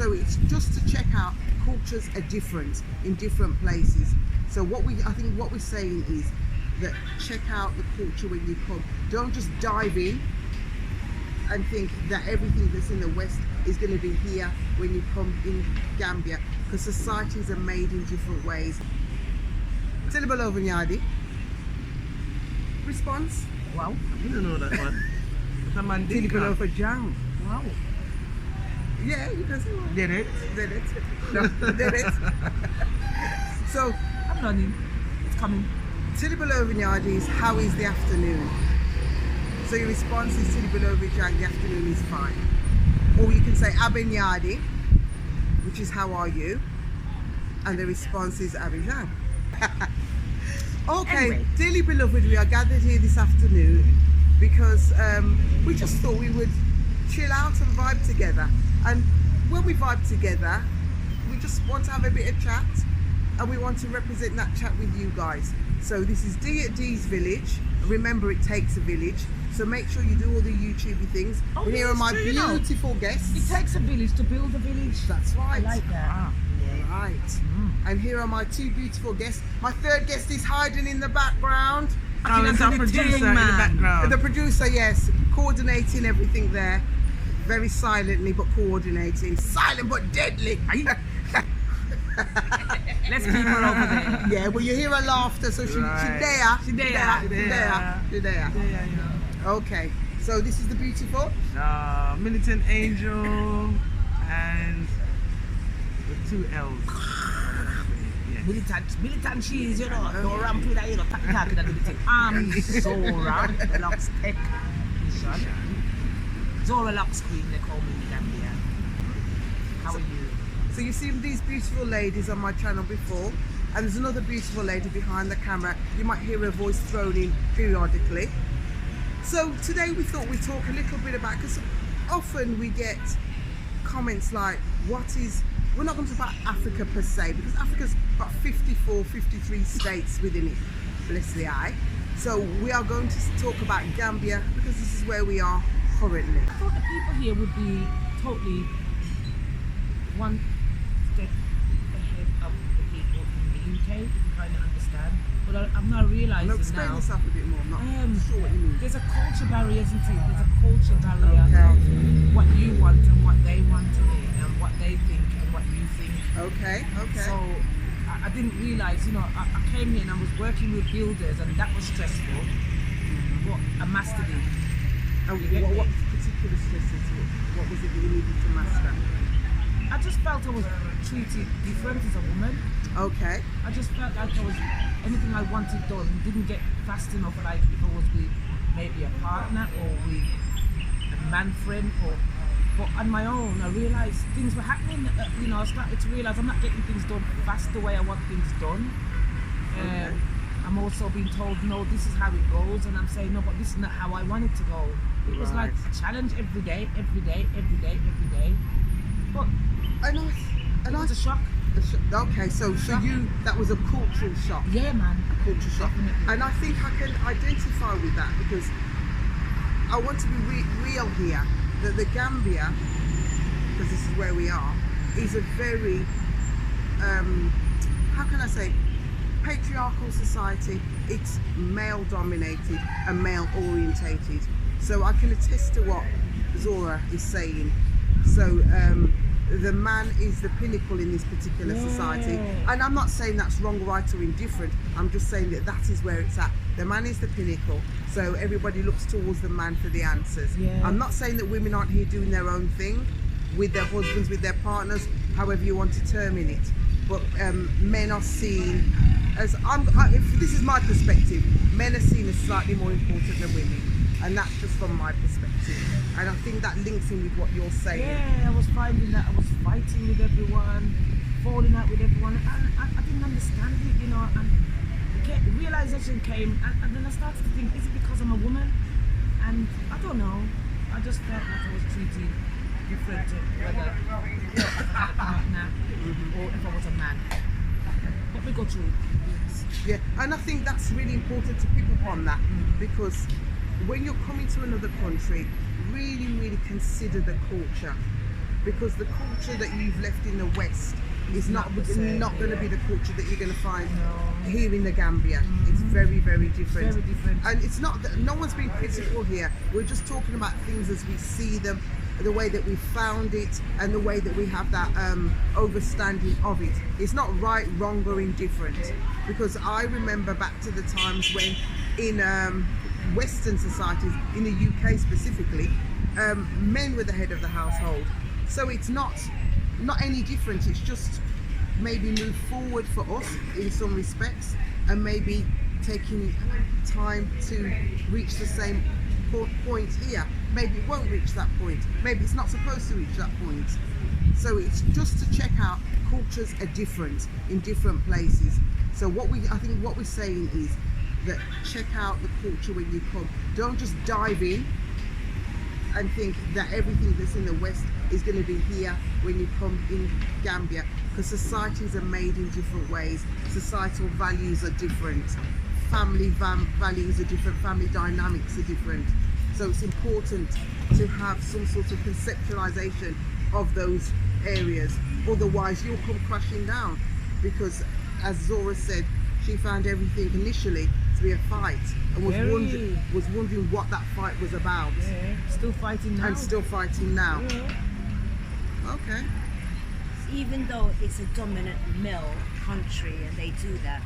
So it's just to check out cultures are different in different places. So I think what we're saying is that check out the culture when you come. Don't just dive in and think that everything that's in the West is going to be here when you come in Gambia, because societies are made in different ways. Tilibalo Vinyadi. Response? Wow. I didn't know that one. It's a mandinka. Tilibalo for Jang. Wow. Yeah, you can say one. Did it? Did it. No, did it. So, I'm learning. It's coming. Tilibalo Vinyadi is how is the afternoon? So your response is Tilibalo Vinyadi, the afternoon is fine. Or you can say Abenyadi, which is how are you? And the response is Abidjan. Okay, Anyway. dearly beloved, we are gathered here this afternoon because we just thought we would chill out and vibe together. And when we vibe together, we just want to have a bit of chat, and we want to represent that chat with you guys. So this is Dee at Dee'svillage. Remember, it takes a village. So make sure you do all the YouTubey things. Oh, And here are my yes, you know. beautiful guests. It takes a village to build a village. That's I right. like that. Ah. Right. And here are my two beautiful guests. My third guest is hiding in the background. Oh, it's our producer in the background. The producer, yes, coordinating everything there. Very silently but coordinating. Silent but deadly. Let's keep her over there. Yeah, well you hear her laughter, so she Right. there. She there. She there. Yeah, yeah. Okay, so this is the beautiful. Militant Angel and with two L's. Yes. Militant cheese, you know. Don't ramp with that, you know. Talking that little thing. Zora, Lux Tech. Zora Lux Queen, they call me in Gambia. How are you? So you've seen these beautiful ladies on my channel before, and there's another beautiful lady behind the camera. You might hear her voice thrown in periodically. So today we thought we'd talk a little bit about, because often we get comments like, we're not going to talk about Africa per se, because Africa's got 54, 53 states within it, bless the eye. So we are going to talk about Gambia, because this is where we are currently. I thought the people here would be totally one step ahead of the people in the UK, if you kind of understand. But I'm not realizing Now explain now. yourself a bit more, I'm not sure what you mean. There's a culture barrier, isn't it? There's a culture barrier Okay. of what you want and what they want to hear and what they think and what you think. Okay. So I didn't realize, you know, I came here and I was working with builders and that was stressful. But I mastered it. And You get what me? particular stresses? What was it that you needed to master? I just felt I was treated different as a woman. Okay. I just felt like anything I wanted done didn't get fast enough, like if I was with maybe a partner or with a man friend, but on my own I realised things were happening. You know, I started to realise I'm not getting things done fast the way I want things done. Okay. I'm also being told, no, this is how it goes, and I'm saying, no, but this is not how I want it to go. It was like Right. a challenge every day. But it was a shock. Okay, so you, that was a cultural shock. Yeah, man. Cultural shock. Definitely. And I think I can identify with that, because I want to be real here, that the Gambia, because this is where we are, is a very, how can I say, patriarchal society. It's male dominated and male orientated. So I can attest to what Zora is saying. So the man is the pinnacle in this particular society, and I'm not saying that's wrong, right or indifferent. I'm just saying that that is where it's at. The man is the pinnacle, so everybody looks towards the man for the answers. I'm not saying that women aren't here doing their own thing with their husbands, with their partners, however you want to term it, but men are seen as, if this is my perspective, men are seen as slightly more important than women, and that's just from my perspective, and I think that links in with what you're saying. Yeah, I was finding that I was fighting with everyone, falling out with everyone, and I didn't understand it, you know, and the realization came, and then I started to think, is it because I'm a woman? And I don't know, I just felt like I was treated different to whether I had a partner or if I was a man. But we go through it. Yeah, and I think that's really important to pick up on that, because when you're coming to another country, really consider the culture. because the culture that you've left in the West is not not the same, going to be the culture that you're going to find No. here in the Gambia. It's very, very different. Very different. And it's not that no one's being critical here. We're just talking about things as we see them, the way that we found it, and the way that we have that overstanding of it. It's not right, wrong, or indifferent. Because I remember back to the times when in Western societies, in the UK specifically, men were the head of the household. So it's not any different. It's just maybe move forward for us in some respects, and maybe taking time to reach the same point here. Maybe it won't reach that point. Maybe it's not supposed to reach that point. So it's just to check out cultures are different in different places. So I think what we're saying is that check out the culture when you come. Don't just dive in and think that everything that's in the West is going to be here when you come in Gambia, because societies are made in different ways. Societal values are different. Family values are different. Family dynamics are different. So it's important to have some sort of conceptualization of those areas. Otherwise, you'll come crashing down, because as Zora said, she found everything initially to be a fight and was wondering what that fight was about. Yeah, still fighting now. And still fighting now. Yeah. Okay. Even though it's a dominant male country and they do that,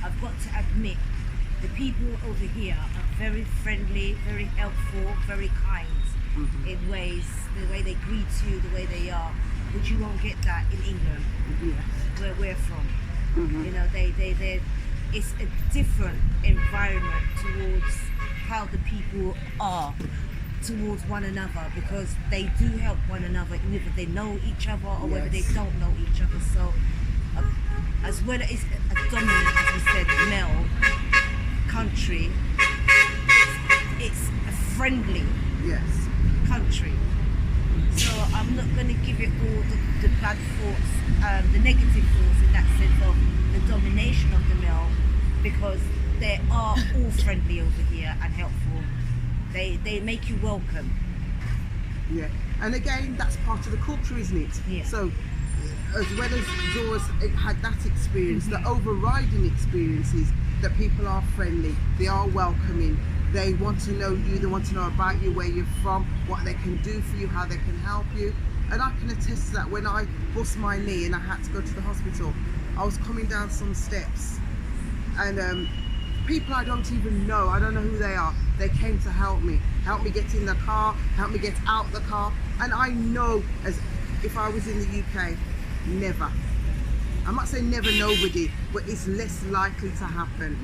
I've got to admit the people over here are very friendly, very helpful, very kind in ways, the way they greet you, the way they are, which you won't get that in England, where we're from. You know, it's a different environment towards how the people are towards one another, because they do help one another, whether they know each other or whether they don't know each other. So, as well as a dominant, as we said, male country, it's a friendly country. So I'm not going to give it all the bad thoughts, the negative thoughts in that sense of the domination of the male, because they are all friendly over here and helpful. They make you welcome. Yeah, and again, that's part of the culture, isn't it? Yeah. So, as well as Zora's had that experience, the overriding experience is that people are friendly, they are welcoming, they want to know you, they want to know about you, where you're from, what they can do for you, how they can help you. And I can attest to that. When I bust my knee and I had to go to the hospital, I was coming down some steps, and people I don't even know, I don't know who they are, they came to help me get in the car, help me get out the car. And I know, as if I was in the UK, never. I'm not saying never nobody, but it's less likely to happen.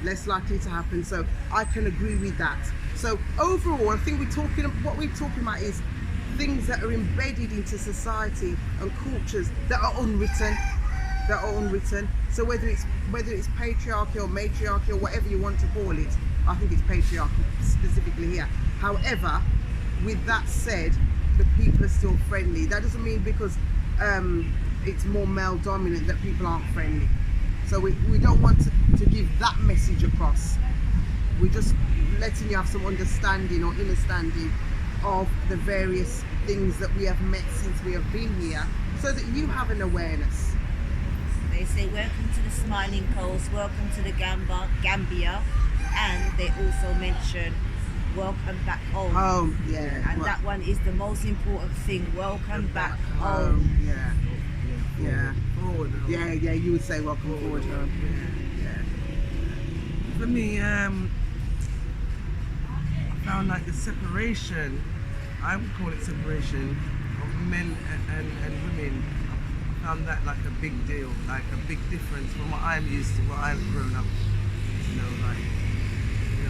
Less likely to happen. So I can agree with that. So overall, I think what we're talking about is things that are embedded into society and cultures that are unwritten. So whether it's patriarchy or matriarchy or whatever you want to call it, I think it's patriarchy specifically here. However, with that said, the people are still friendly. That doesn't mean because it's more male dominant that people aren't friendly. So we don't want to give that message across. We're just letting you have some understanding or understanding of the various things that we have met since we have been here, so that you have an awareness. They say welcome to the Smiling Coast, welcome to the Gambia, and they also mention welcome back home. Home, yeah. And that one is the most important thing. Welcome back home. Yeah. Forward home. Yeah, you would say welcome forward home. Yeah. For me, I found like the separation, I would call it separation, of men and women. I found that like a big deal, like a big difference from what I'm used to, what I've grown up.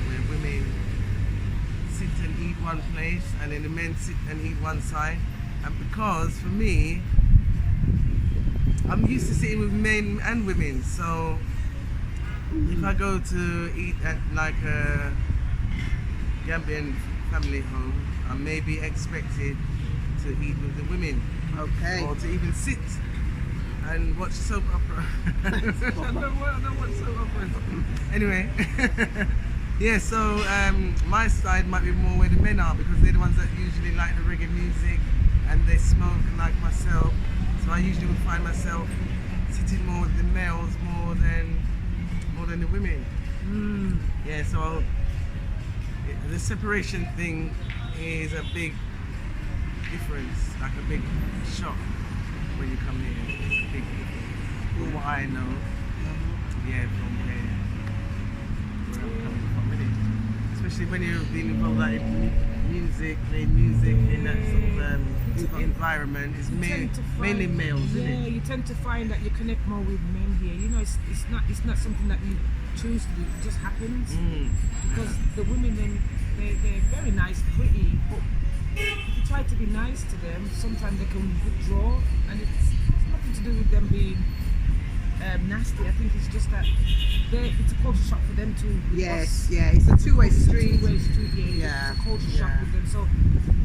Where women sit and eat one place and then the men sit and eat one side. And because for me, I'm used to sitting with men and women, so if I go to eat at like a Gambian family home, I may be expected to eat with the women. Okay. Or to even sit and watch soap opera. I don't watch soap opera. Anyway, yeah, so my side might be more where the men are, because they're the ones that usually like the reggae music and they smoke like myself. So I usually would find myself sitting more with the males more than the women. Yeah, so the separation thing is a big difference, like a big shock when you come here. It's a big difference. From what I know, yeah, from where I'm coming from with it. Especially when you're being involved like in music, playing music in that sort of environment, it's mainly males, isn't it? Yeah, you tend to find that you connect more with men here. You know, it's not something that you choose to do, it just happens. Because the women then, they're very nice, pretty, but if you try to be nice to them, sometimes they can withdraw, and it's nothing to do with them being nasty. I think it's just that it's a culture shock for them too. Yes, yeah, it's a two-way street. Two-way street, Yeah, it's a culture shock with them. So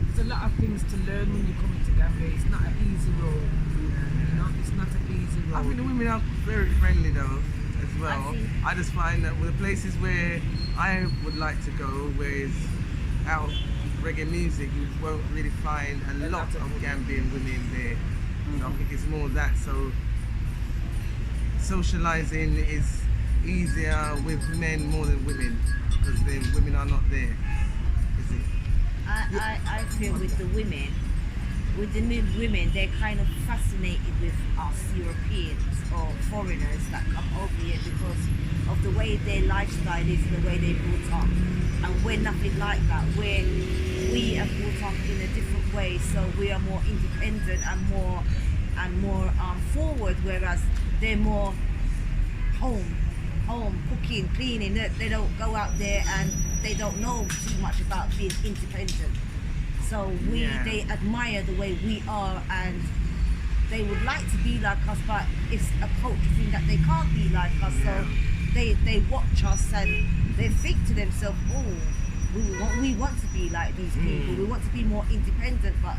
there's a lot of things to learn when you come into Gambia. It's not an easy road. You know, it's not an easy road. I think the women are very friendly though, as well. I just find that with the places where I would like to go, where it's out reggae music, you won't really find a lot of Gambian women there. I think it's more that. So socializing is easier with men more than women, because the women are not there. Is it? I feel with the women, they're kind of fascinated with us Europeans or foreigners that come over here because of the way their lifestyle is, the way they're brought up. And we're nothing like that. We are brought up in a different way, so we are more independent and more forward, whereas they're more home, cooking, cleaning. They don't go out there and they don't know too much about being independent. So they admire the way we are, and they would like to be like us, but it's a culture thing that they can't be like us. So they watch us and they think to themselves, oh, we want to be like these people. We want to be more independent, but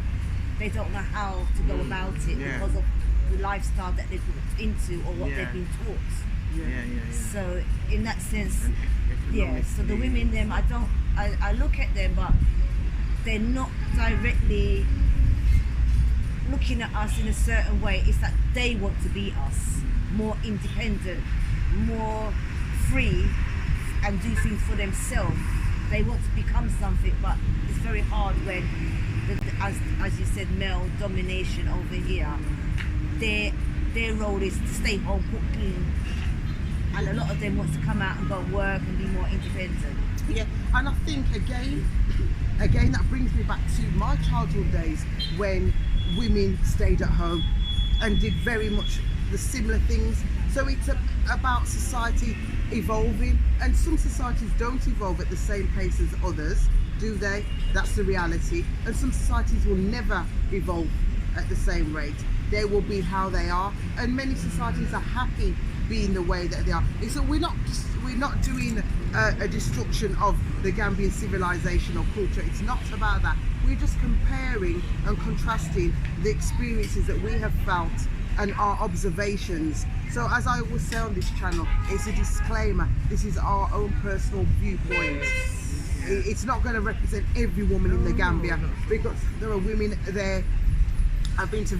they don't know how to go about it because of the lifestyle that they've brought into or what they've been taught. So in that sense, so the women, them, I look at them, but they're not directly looking at us in a certain way. It's that they want to be us, more independent, more free, and do things for themselves. They want to become something, but it's very hard when, as you said, male domination over here. Their role is to stay home, cook, clean, and a lot of them wants to come out and go work and be more independent. Yeah, and I think again that brings me back to my childhood days when women stayed at home and did very much the similar things. So it's about society evolving, and some societies don't evolve at the same pace as others, do they? That's the reality. And some societies will never evolve at the same rate. They will be how they are, and many societies are happy being the way that they are. So we're not doing a destruction of the Gambian civilization or culture. It's not about that. We're just comparing and contrasting the experiences that we have felt and our observations. So as I always say on this channel, it's a disclaimer. This is our own personal viewpoint. It's not going to represent every woman in the Gambia, because there are women there. I've been to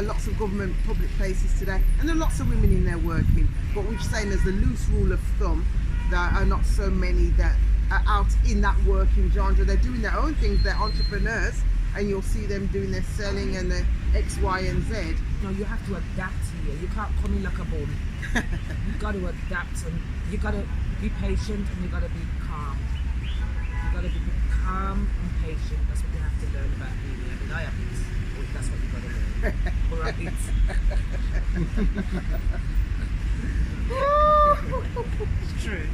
lots of government public places today, and there are lots of women in there working, but we're saying there's a loose rule of thumb. There are not so many that are out in that working genre. They're doing their own things, they're entrepreneurs, and you'll see them doing their selling and their X, Y and Z. No, you have to adapt here. You can't come in like a bomb. You got to adapt, and you got to be patient, and you got to be calm. You got to be calm and patient. That's what you have to learn about being here. I mean, I have it. That's what you got to learn. Or I It's true.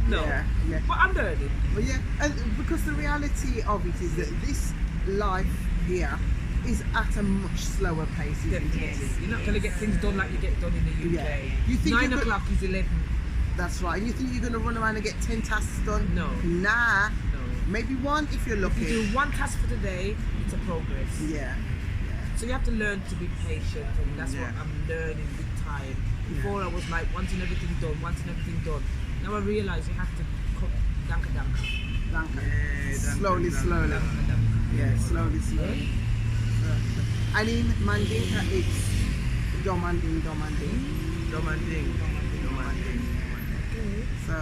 No. Yeah. But I'm learning. But yeah, and because the reality of it is that this life here is at a much slower pace, isn't it? You're not going to get things done like you get done in the UK. Yeah. You think 9 o'clock is 11. That's right. And you think you're going to run around and get 10 tasks done? No. Nah. No. Maybe one if you're lucky. If you do one task for the day, it's a progress. Yeah. So you have to learn to be patient, and that's what I'm learning with time. Before I was like wanting everything done. Now I realise you have to cook danka. Slowly. Danka. Yeah, slowly. And in Mandinka, it's Domanding. Domanding. So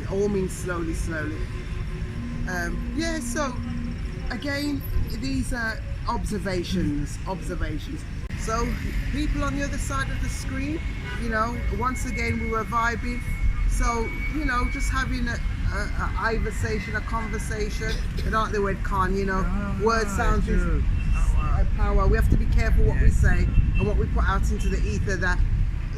it all means slowly. Yeah, so again, these are observations. So people on the other side of the screen, you know, once again we were vibing. So, you know, just having a conversation. I don't like the word con, you know, word sounds is power. We have to be careful what we say and what we put out into the ether, that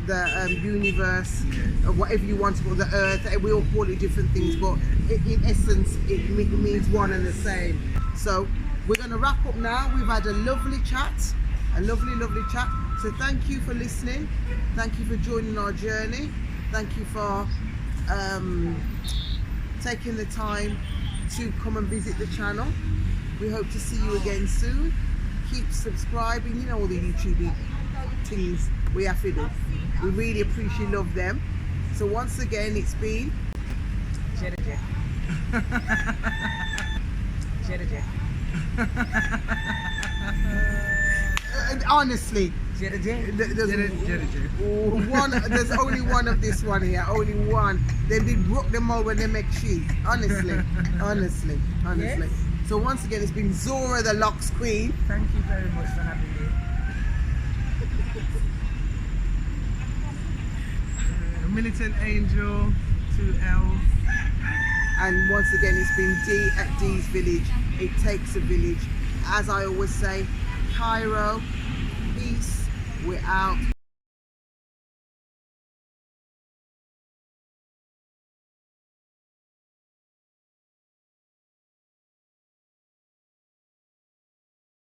the universe, or whatever you want to call the earth. We all call it different things, but in essence it means one and the same. So we're going to wrap up now. We've had a lovely chat, lovely chat. So thank you for listening, thank you for joining our journey, thank you for taking the time to come and visit the channel. We hope to see you again soon. Keep subscribing, you know, all the YouTube things we have to do. We really appreciate, love them. So once again, it's been Jedi. honestly, Jedi. there's only one of this one here, only one. They broke them all when they make cheese. Honestly. Yes. So once again, it's been Zora the Locks Queen. Thank you very much for having me. Militant Angel, 2L. And once again, it's been D at Dee'svillage. It takes a village. As I always say, Kairo, peace, we're out.